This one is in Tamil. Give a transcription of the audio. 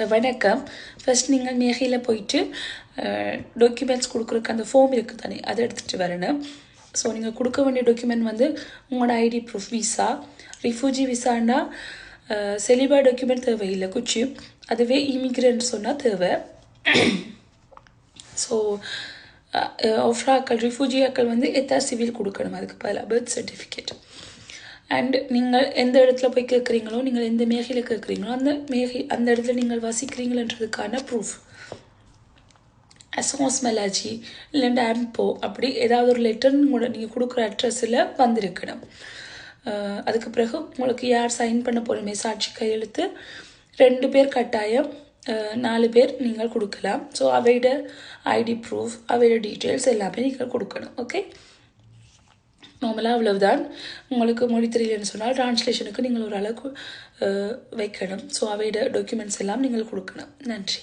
வணக்கம். ஃபர்ஸ்ட் நீங்கள் மேகையில் போயிட்டு டாக்குமெண்ட்ஸ் கொடுக்குறக்கு அந்த ஃபார்ம் இருக்குது தானே, அதை எடுத்துகிட்டு வரணும். ஸோ நீங்கள் கொடுக்க வேண்டிய டாக்குமெண்ட் வந்து உங்களோட ஐடி ப்ரூஃப், விசா, ரிஃப்யூஜி விசான்னா செலிபா டாக்குமெண்ட் தேவையில்லை, குச்சி அதுவே இமிக்ரெண்ட் சொன்னால் தேவை. ஸோ ஆக்கள் ரிஃப்யூஜி ஆக்கள் வந்து சிவில் கொடுக்கணும், அதுக்கு பதிலாக பர்த் சர்டிஃபிகேட். அண்ட் நீங்கள் எந்த இடத்துல போய் கேட்குறீங்களோ, நீங்கள் எந்த மேகையில் கேட்குறீங்களோ அந்த இடத்துல நீங்கள் வசிக்கிறீங்களன்றதுக்கான ப்ரூஃப். அசோஸ் மெலாஜி இல்லைன்னா ஆம்போ அப்படி ஏதாவது ஒரு லெட்டர் நீங்கள் கொடுக்குற அட்ரஸில் வந்திருக்கணும். அதுக்கு பிறகு உங்களுக்கு யார் சைன் பண்ண போகிறோமே சாட்சி கையெழுத்து 2 பேர் கட்டாயம், 4 பேர் நீங்கள் கொடுக்கலாம். ஸோ அவையோட ஐடி ப்ரூஃப், அவையோட டீட்டெயில்ஸ் எல்லாமே நீங்கள் கொடுக்கணும். ஓகே, நார்மலாக அவ்வளவுதான். உங்களுக்கு மொழி தெரியலன்னு சொன்னால் டிரான்ஸ்லேஷனுக்கு நீங்கள் ஒரு அளவுக்கு வைக்கணும். ஸோ அவையோட டாக்குமெண்ட்ஸ் எல்லாம் நீங்கள் கொடுக்கணும். நன்றி.